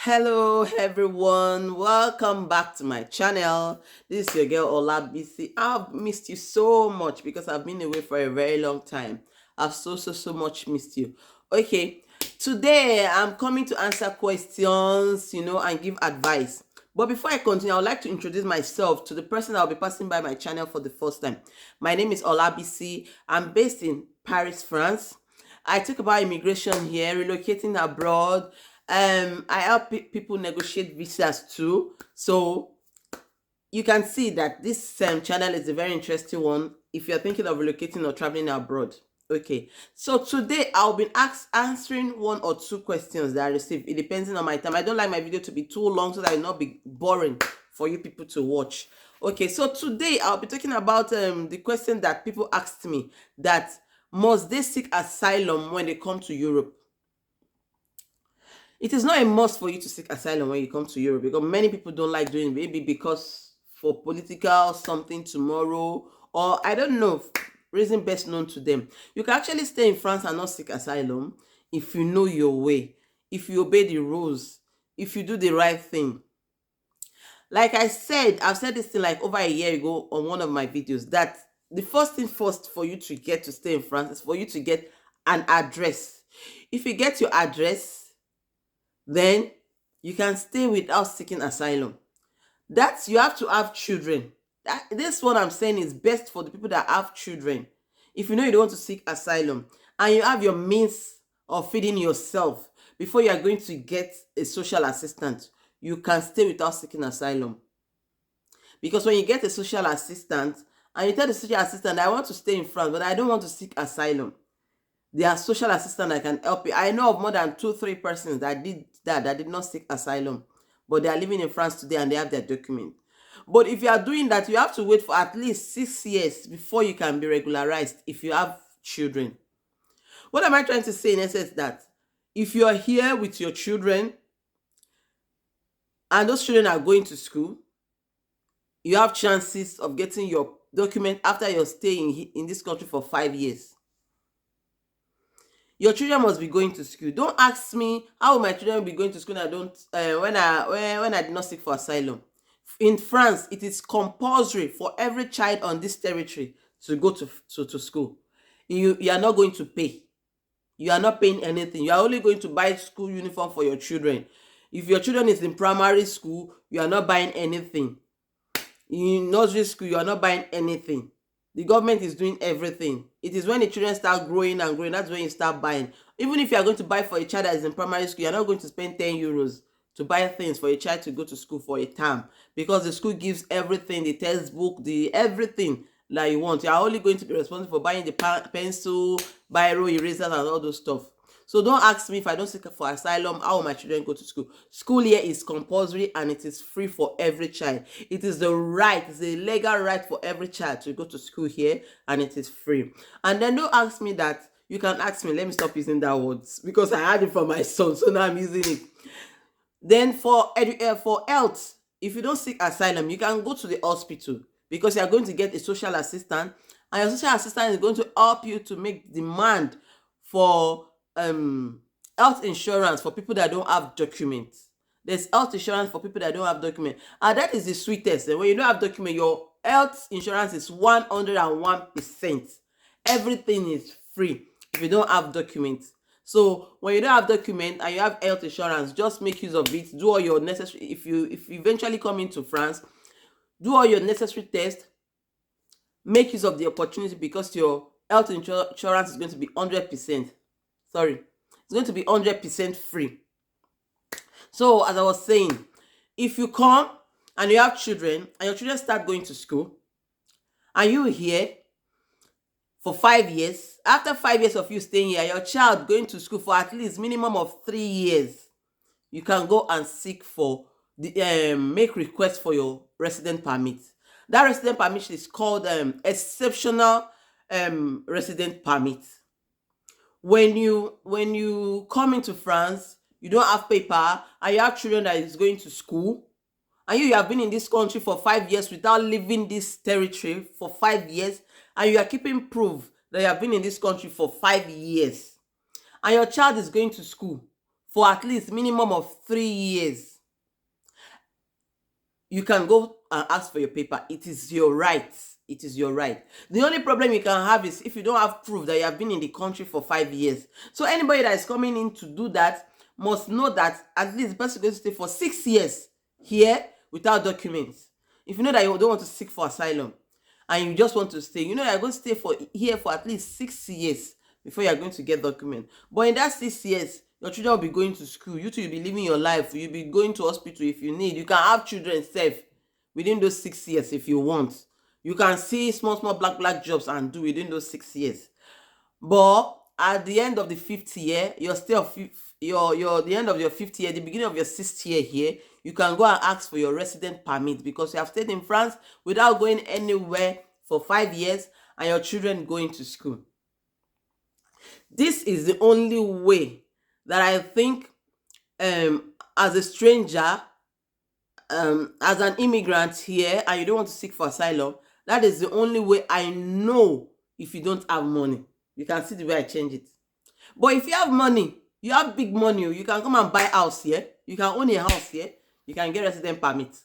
Hello everyone, welcome back to my channel. This is your girl Olabisi. I've missed you so much because I've been away for a very long time. I've so much missed you. Okay, today I'm coming to answer questions, and give advice. But before I continue, I would like to introduce myself to the person that will be passing by my channel for the first time. My name is Olabisi. I'm based in Paris, France. I talk about immigration here, relocating abroad. I help people negotiate visas too. So you can see that this channel is a very interesting one if you're thinking of relocating or traveling abroad. Okay, so today I'll be answering one or two questions that I received. It depends on my time. I don't like my video to be too long so that it not be boring for you people to watch. Okay, so today I'll be talking about the question that people asked me, that must they seek asylum when they come to Europe? It is not a must for you to seek asylum when you come to Europe, because many people don't like doing it, maybe because for political something tomorrow, or I don't know, reason best known to them. You can actually stay in France and not seek asylum if you know your way, if you obey the rules, if you do the right thing. Like I said, I've said this thing like over a year ago on one of my videos, that the first thing first for you to get to stay in France is for you to get an address. If you get your address, then you can stay without seeking asylum. That's, you have to have children. This one I'm saying is best for the people that have children. If you know you don't want to seek asylum and you have your means of feeding yourself before you are going to get a social assistant, you can stay without seeking asylum. Because when you get a social assistant and you tell the social assistant, I want to stay in France, but I don't want to seek asylum, their social assistant that can help you. I know of more than 2-3 persons that did that did not seek asylum, but they are living in France today and they have their document. But if you are doing that, you have to wait for at least 6 years before you can be regularized if you have children. What am I trying to say in essence? That if you are here with your children and those children are going to school, you have chances of getting your document after your stay in this country for 5 years. Your children must be going to school. Don't ask me how will my children be going to school and I don't when I did not seek for asylum. In France, it is compulsory for every child on this territory to go to school. You are not going to pay. You are not paying anything. You are only going to buy school uniform for your children. If your children is in primary school, you are not buying anything. In nursery school, you are not buying anything. The government is doing everything. It is when the children start growing and growing, that's when you start buying. Even if you are going to buy for a child that is in primary school, you're not going to spend 10 euros to buy things for a child to go to school for a term, because the school gives everything, the textbook, the everything that you want. You are only going to be responsible for buying the pencil, biro, erasers, and all those stuff. So don't ask me if I don't seek for asylum, how will my children go to school? School here is compulsory and it is free for every child. It is the right, it's a legal right for every child to go to school here, and it is free. And then don't ask me that. You can ask me, let me stop using that word because I had it from my son, so now I'm using it. Then for health, if you don't seek asylum, you can go to the hospital because you are going to get a social assistant, and your social assistant is going to help you to make demand for health insurance for people that don't have documents. There's health insurance for people that don't have documents, and that is the sweetest. And when you don't have document, your health insurance is 101%. Everything is free if you don't have documents. So when you don't have document and you have health insurance, just make use of it. Do all your necessary. If you eventually come into France, do all your necessary tests. Make use of the opportunity because your health insurance is going to be 100%. Sorry, it's going to be 100% free. So as I was saying, if you come and you have children and your children start going to school and you here for 5 years, after 5 years of you staying here, your child going to school for at least minimum of 3 years, you can go and seek for the make request for your resident permit. That resident permit is called exceptional resident permit. When you come into France, you don't have paper and you have children that is going to school, and you have been in this country for 5 years without leaving this territory for 5 years, and you are keeping proof that you have been in this country for 5 years, and your child is going to school for at least minimum of 3 years, you can go and ask for your paper. It is your right. It is your right. The only problem you can have is if you don't have proof that you have been in the country for 5 years. So anybody that is coming in to do that must know that at least the person is going to stay for 6 years here without documents. If you know that you don't want to seek for asylum and you just want to stay, you know you're going to stay for here for at least 6 years before you're going to get document. But in that 6 years, your children will be going to school. You two will be living your life. You'll be going to hospital if you need. You can have children safe within those 6 years if you want. You can see small black jobs and do within those 6 years. But at the end of the fifth year, you're still your the end of your fifth year, the beginning of your sixth year here, you can go and ask for your resident permit because you have stayed in France without going anywhere for 5 years and your children going to school. This is the only way that I think, as a stranger, as an immigrant here, and you don't want to seek for asylum, that is the only way I know. If you don't have money, you can see the way I change it. But if you have money, you have big money, you can come and buy house here, you can own a house here, you can get resident permit.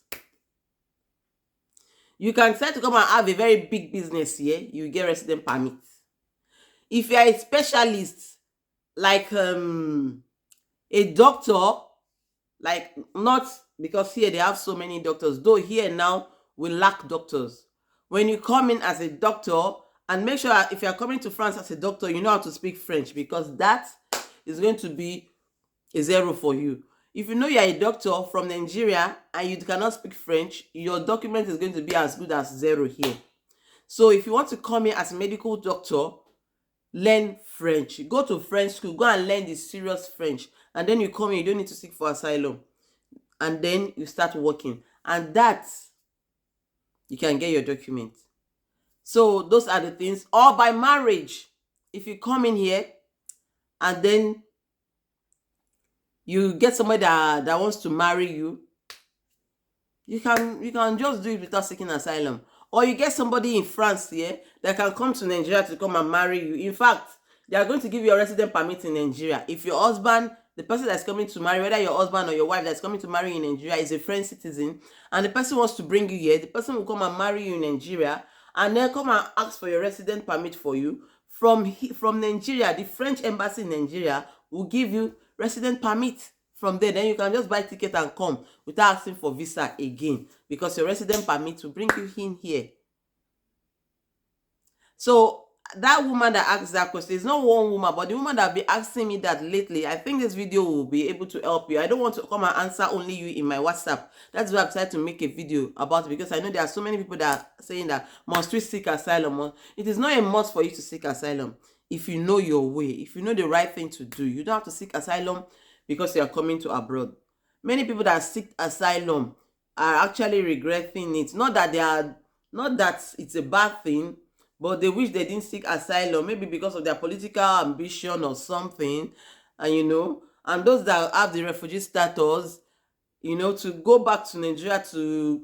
You can decide to come and have a very big business here, you get resident permit. If you are a specialist, like a doctor, like, not because here they have so many doctors, though here now we lack doctors. When you come in as a doctor, and make sure that if you are coming to France as a doctor, you know how to speak French, because that is going to be a zero for you. If you know you are a doctor from Nigeria and you cannot speak French, your document is going to be as good as zero here. So if you want to come in as a medical doctor, learn French. Go to French school, go and learn the serious French, and then you come in, you don't need to seek for asylum, and then you start working, and that you can get your document. So those are the things. Or by marriage, if you come in here and then you get somebody that wants to marry you, you can just do it without seeking asylum. Or you get somebody in France here that can come to Nigeria to come and marry you. In fact, they are going to give you a resident permit in Nigeria. If your husband, the person that's coming to marry, whether your husband or your wife that's coming to marry in Nigeria is a French citizen, and the person wants to bring you here, the person will come and marry you in Nigeria and then come and ask for your resident permit for you. From Nigeria, the French embassy in Nigeria will give you resident permit. From there, then you can just buy ticket and come without asking for visa again, because your resident permit will bring you in here. So that woman that asked that question is not one woman, but the woman that be asking me that lately. I think this video will be able to help you. I don't want to come and answer only you in my WhatsApp. That's why I've decided to make a video about it, because I know there are so many people that are saying that must we seek asylum. It is not a must for you to seek asylum. If you know your way, if you know the right thing to do, you don't have to seek asylum because you are coming to abroad. Many people that seek asylum are actually regretting it. Not that it's a bad thing, but they wish they didn't seek asylum, maybe because of their political ambition or something. And those that have the refugee status, to go back to Nigeria to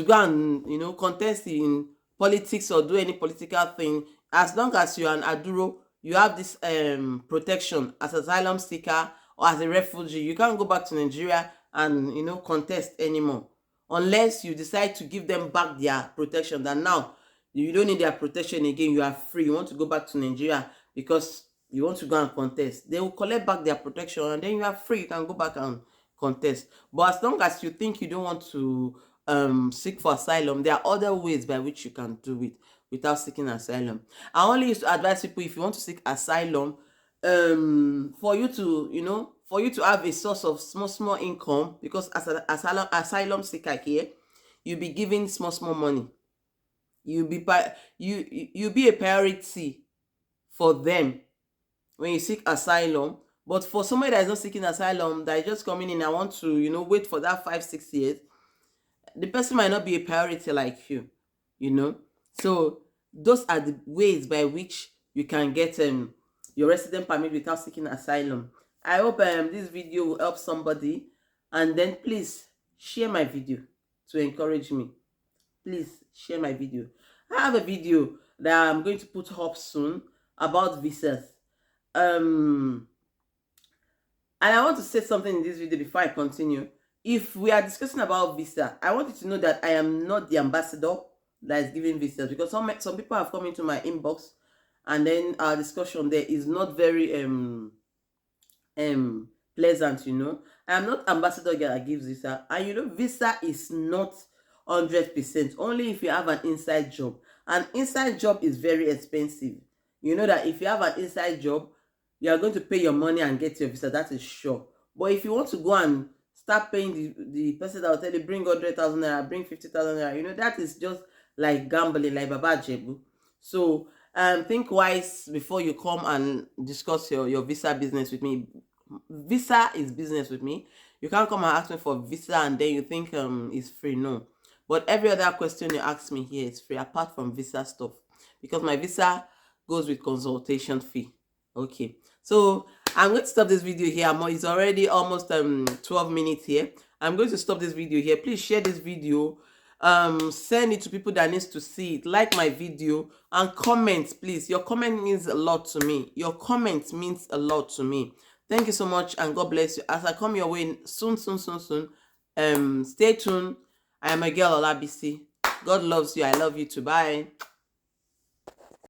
go and contest in politics or do any political thing, as long as you're an aduro, you have this protection as asylum seeker or as a refugee. You can't go back to Nigeria and contest anymore, unless you decide to give them back their protection, that now you don't need their protection again, you are free, you want to go back to Nigeria because you want to go and contest. They will collect back their protection and then you are free, you can go back and contest. But as long as you think you don't want to seek for asylum, there are other ways by which you can do it without seeking asylum. I only used to advise people, if you want to seek asylum, for you to have a source of small income, because as an asylum seeker here, you'll be giving small money. You'll be a priority for them when you seek asylum. But for somebody that is not seeking asylum, that is just coming in, I want to wait for that 5-6 years, the person might not be a priority like you. So those are the ways by which you can get your resident permit without seeking asylum. I hope this video will help somebody, and then please share my video to encourage me. Please share my video. I have a video that I'm going to put up soon about visas. And I want to say something in this video before I continue. If we are discussing about visa, I want you to know that I am not the ambassador that is giving visas, because some people have come into my inbox, and then our discussion there is not very pleasant. I am not ambassador girl that gives visa, and visa is not 100%, only if you have an inside job. An inside job is very expensive. You know that if you have an inside job, you are going to pay your money and get your visa, that is sure. But if you want to go and start paying the person that will tell you bring 100,000 naira, bring 50,000 naira, that is just like gambling, like Baba Jebu. So think wise before you come and discuss your visa business with me. Visa is business with me. You can't come and ask me for visa and then you think it's free. No. But every other question you ask me here is free, apart from visa stuff, because my visa goes with consultation fee. Okay, so I'm going to stop this video here. It's already almost 12 minutes here. I'm going to stop this video here. Please share this video, send it to people that needs to see it, like my video, and comment, please. Your comment means a lot to me. Your comment means a lot to me. Thank you so much, and God bless you as I come your way soon. Stay tuned. I am a girl, Olabisi. God loves you. I love you too. Bye.